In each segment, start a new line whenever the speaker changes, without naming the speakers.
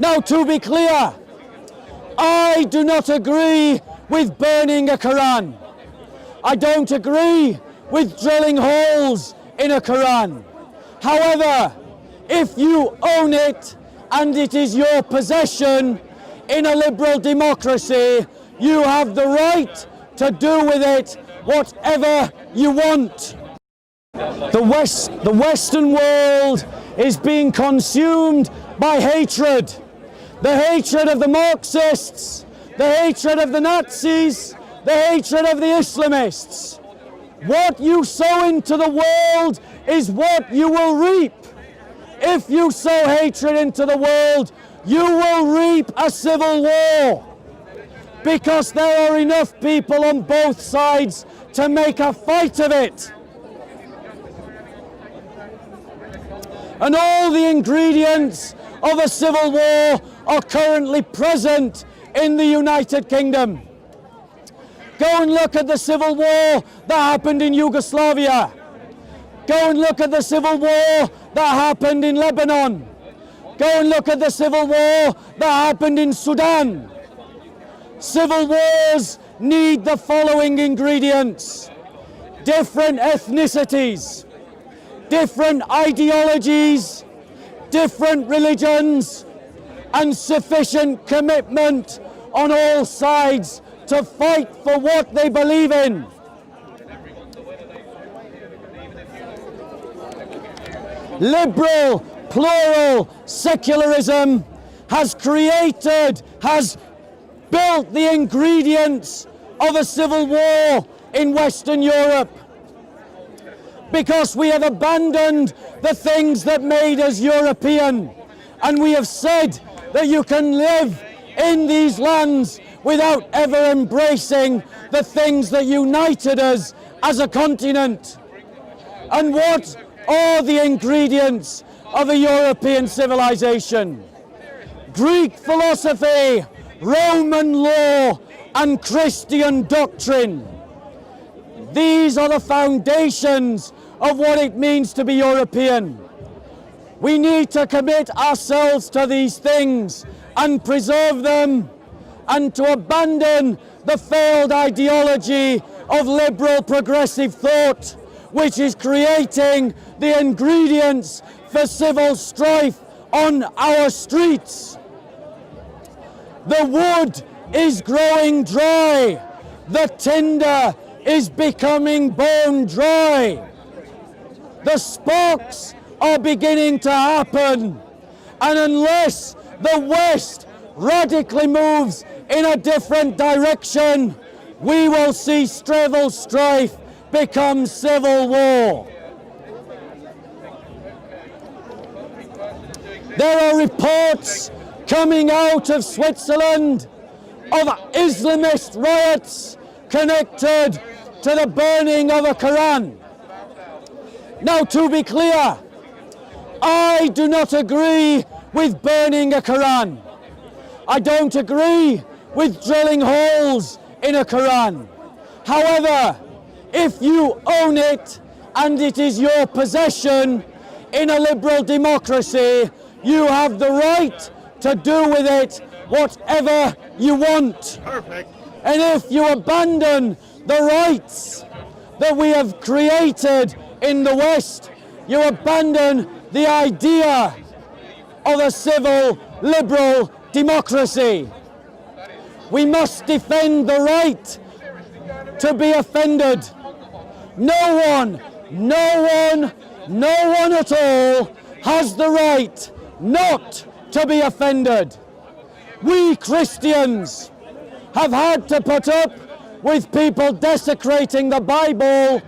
Now, to be clear, I do not agree with burning a Quran. I don't agree with drilling holes in a Quran. However, if you own it and it is your possession in a liberal democracy, you have the right to do with it whatever you want. The Western world is being consumed by hatred. The hatred of the Marxists, the hatred of the Nazis, the hatred of the Islamists. What you sow into the world is what you will reap. If you sow hatred into the world, you will reap a civil war. Because there are enough people on both sides to make a fight of it. And all the ingredients of a civil war are currently present in the United Kingdom. Go and look at the civil war that happened in Yugoslavia. Go and look at the civil war that happened in Lebanon. Go and look at the civil war that happened in Sudan. Civil wars need the following ingredients: different ethnicities, different ideologies, different religions, and sufficient commitment on all sides to fight for what they believe in. Liberal, plural secularism has built the ingredients of a civil war in Western Europe, because we have abandoned the things that made us European, and we have said that you can live in these lands without ever embracing the things that united us as a continent. And what are the ingredients of a European civilization? Greek philosophy, Roman law, and Christian doctrine. These are the foundations of what it means to be European. We need to commit ourselves to these things and preserve them, and to abandon the failed ideology of liberal progressive thought, which is creating the ingredients for civil strife on our streets. The wood is growing dry. The tinder is becoming bone dry. The sparks are beginning to happen. And unless the West radically moves in a different direction, we will see civil strife become civil war. There are reports coming out of Switzerland of Islamist riots connected to the burning of a Quran. Now, to be clear, I do not agree with burning a Quran. I don't agree with drilling holes in a Quran. However, if you own it and it is your possession in a liberal democracy, you have the right to do with it whatever you want.
Perfect.
And if you abandon the rights that we have created in the West, you abandon the idea of a civil, liberal democracy. We must defend the right to be offended. No one at all has the right not to be offended. We Christians have had to put up with people desecrating the Bible,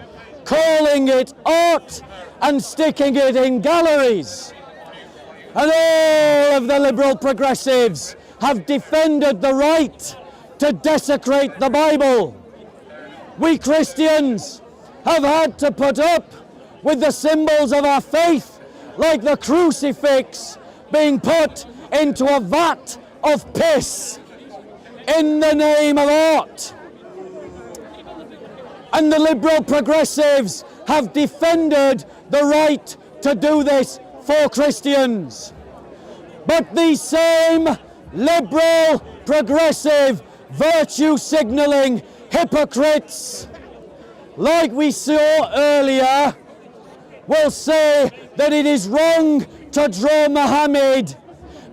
calling it art and sticking it in galleries. And all of the liberal progressives have defended the right to desecrate the Bible. We Christians have had to put up with the symbols of our faith, like the crucifix, being put into a vat of piss in the name of art. And the liberal progressives have defended the right to do this for Christians. But these same liberal, progressive, virtue signalling hypocrites, like we saw earlier, will say that it is wrong to draw Muhammad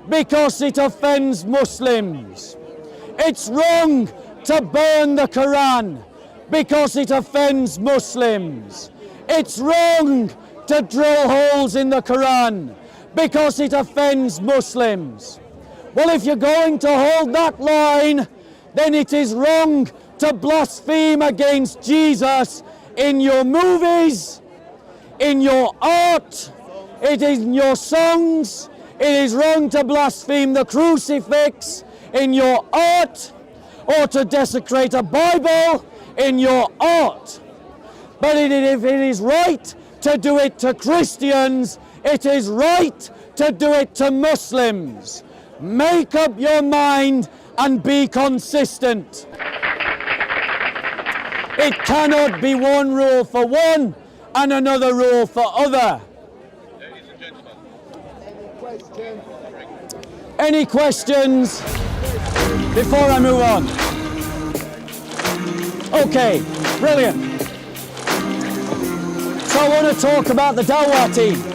because it offends Muslims. It's wrong to burn the Quran because it offends Muslims. It's wrong to drill holes in the Quran because it offends Muslims. Well, if you're going to hold that line, then it is wrong to blaspheme against Jesus in your movies, in your art, it is in your songs. It is wrong to blaspheme the crucifix in your art, or to desecrate a Bible in your art. But if it is right to do it to Christians, it is right to do it to Muslims. Make up your mind and be consistent. It cannot be one rule for one and another rule for other. Any questions before I move on? Okay, brilliant. So I want to talk about the Dawah team.